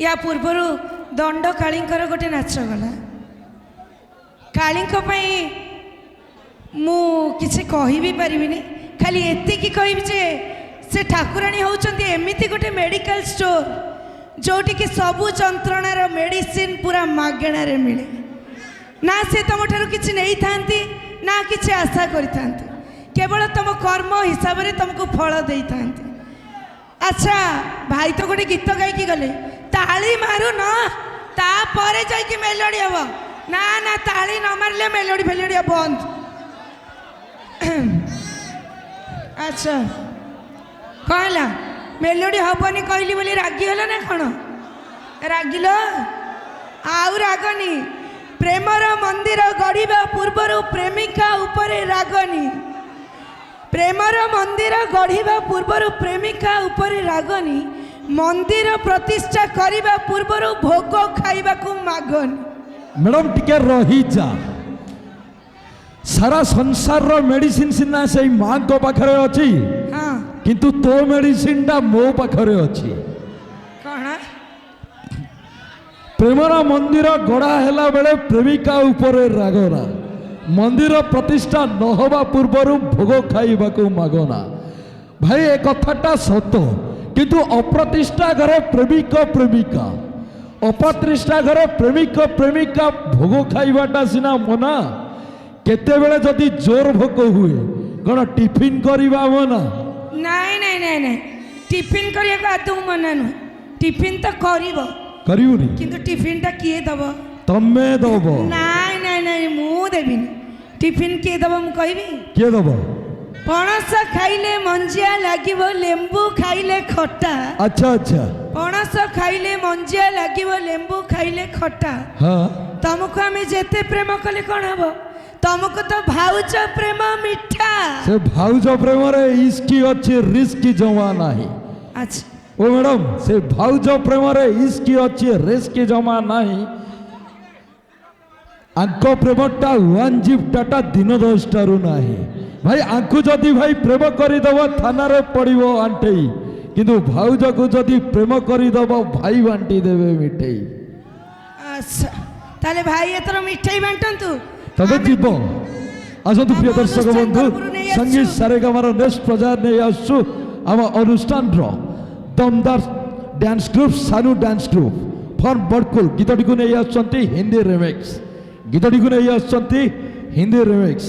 या पूर्वर दंड कालींकर गोटे नाच गला कालींक पई मु किसी कहि भी परिबिनी खाली एतिकी कहबी जे से ठाकुराणी होउचंती एमिति गोटे मेडिकल स्टोर जोटी कि सबु जंत्रणार मेडिसिन पूरा मागेणारे मिले ना से तुम ठार किसी नहीं थांती ना किसी आशा करि थांती केवल तुम कर्म हिसाब से तुमको फल दे थांती। अच्छा भाई तो गोटे गीत गायकी गले ताली मारू न तापर जाइए मेलोडी हम ना ना ताली न मारे मेलोडी फेलोडी बंद। अच्छा कहला मेलोडी हबनी कहली बोली रागिगल ना कौन रागिल आउ रागनी प्रेमर मंदिर गढ़ा पूर्वर प्रेमिका उपरे रागनी प्रेमर मंदिर गढ़ा पूर्वर प्रेमिका उपरे रागनी मंदिर प्रतिष्ठा करने पूर्वर भोग खाइबा को मागनी। मैडम टिके रही जा सारा संसार रो मेडिसिन सिना से मां को पाखरे अछि हाँ किंतु तो मेडिसिन टा मो पाखरे अछि कौन प्रेमर मंदिर गढ़ा हेला बेले प्रेमिका उपरे रागना मंदिर प्रतिष्ठा न होबा पूर्वर भोग खाइबा को मागना। भाई ए कथाटा सत किंतु अप्रतिष्ठा घरे प्रेमिक प्रेमिका अप्रतिष्ठा घरे प्रेमिक प्रेमिका भोग खाइबाटा सिना मना केते बेले जदि जोर भोक हुए कौन टिफिन करवा मना नहीं नहीं नहीं नहीं टिफिन करिया आदौ मना नुह टिफिन तो करियुनी किंतु टिफिन टा किए दब तमे दब नहीं नहीं नहीं मु देबिनी टिफिन किए दब मु कहबी किए दब पणस खाइले मंजिया लागिबो लेंबू खाइले खट्टा। अच्छा अच्छा पणस खाइले मंजिया लागिबो लेंबू खाइले खट्टा। हाँ तुमको आम जेते प्रेम कले कौन हम तुमको तो भाउज प्रेम मिठा से भाउज प्रेम रे इसकी अच्छी रिस्की जमा नहीं। अच्छा ओ मैडम से भाउज प्रेम रे इसकी अच्छी रिस्की जमा नहीं आंको प्रेमटा वन जीव टाटा दिन 10 रु नहीं भाई आंकु जदि भाई प्रेम करदब थाना रे पड़ो आंटेई किंतु भाउज को जदि प्रेम करदब भाई बांटी देवे मिठेई। अच्छा ताले भाई एतर मिठाई बांटंतु तबे जीव आसतु प्रिय दर्शक बंधु संगीत सारेगामार नेक्स्ट प्रजार नहीं आसु आम अनुष्ठान दमदार डांस ग्रुप सानू डांस ग्रुप फॉर बड़कुल गीतटी को नहीं आसुंती हिंदी रिमिक्स गीतटी को नहीं आसुंती हिंदी रिमिक्स